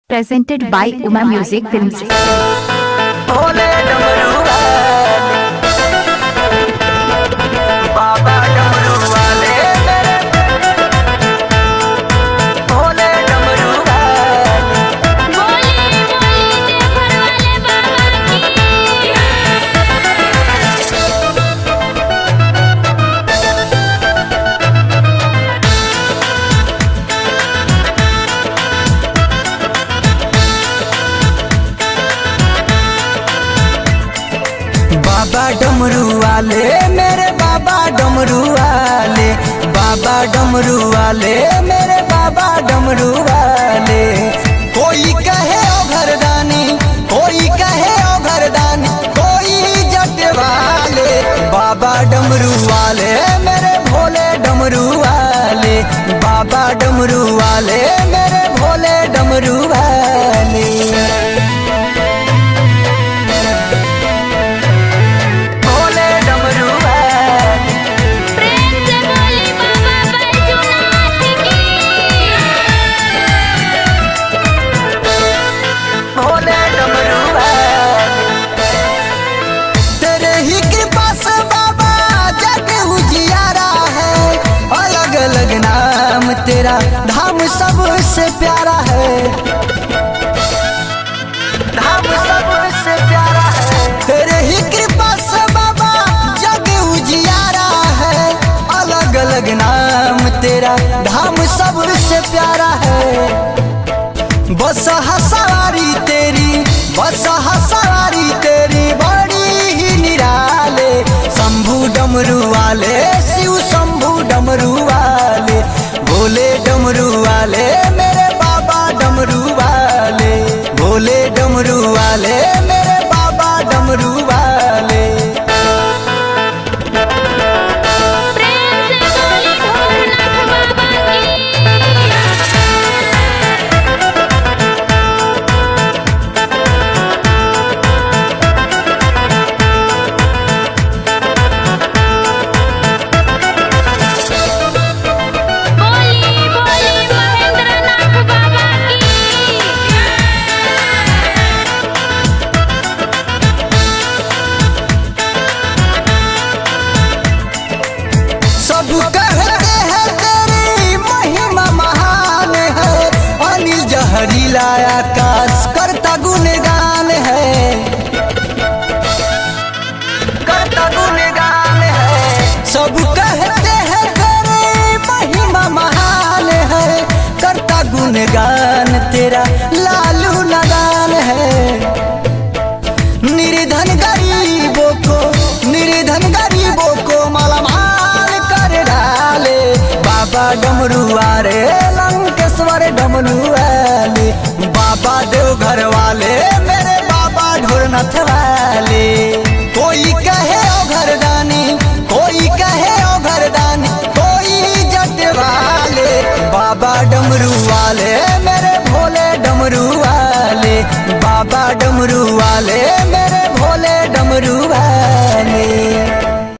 Presented by Uma Music Films. Bhole डमरू वाले, बाबा डमरू वाले मेरे, भोले डमरू वाले। बोले बोले देवर वाले बाबा बाबा डमरू वाले मेरे, बाबा डमरू वाले, बाबा डमरू वाले मेरे, बाबा डमरू वाले। कोई कहे ओ घरदानी, कोई कहे ओ घरदानी, कोई जट वाले। बाबा डमरू वाले मेरे, भोले डमरू वाले, बाबा डमरू वाले मेरे, भोले डमरू वाले। प्रेम से बोले बाबा बैजूनाथ की। भोले डमरू वाले, तेरे ही कृपा से बाबा जग उजियारा है। अलग अलग नाम तेरा, धाम सबसे प्यारा है, धाम सबसे प्यारा है। तेरे ही कृपा से बाबा जग उजियारा है। अलग अलग नाम तेरा, धाम सबसे प्यारा है। बस सवारी तेरी, बस सवारी तेरी बड़ी ही निराले। शंभू डमरू वाले, शिव शंभू डमरू वाले, भोले डमरू वाले मेरे, बाबा डमरू वाले, भोले डमरू वाले मेरे, बाबा डमरू वाले। प्रेम से बोले ढोलनाथ बाबा की। बोले बोले महेंद्रनाथ बाबा की। सब कहते हैं तेरी महिमा महान है। अनिल जहरीला आकाश करता गुणगान है, करता गुणगान है। सब कहते हैं तेरी महिमा महान है। करता गुणगान तेरा लालू नगान है। निर्धन गरीबों को, निर्धन गरीबों को मालामाल कर डाले। बाबा डमरू वाले, लंकेश्वर डमरू वाले, बाबा देवघर वाले मेरे, बाबा ढोरनाथ वाले। कोई कहे ओ घरदानी, कोई कहे ओ घरदानी, कोई जट वाले। बाबा डमरू वाले मेरे, भोले डमरू वाले, बाबा डमरू वाले मेरे, भोले डमरू वाले।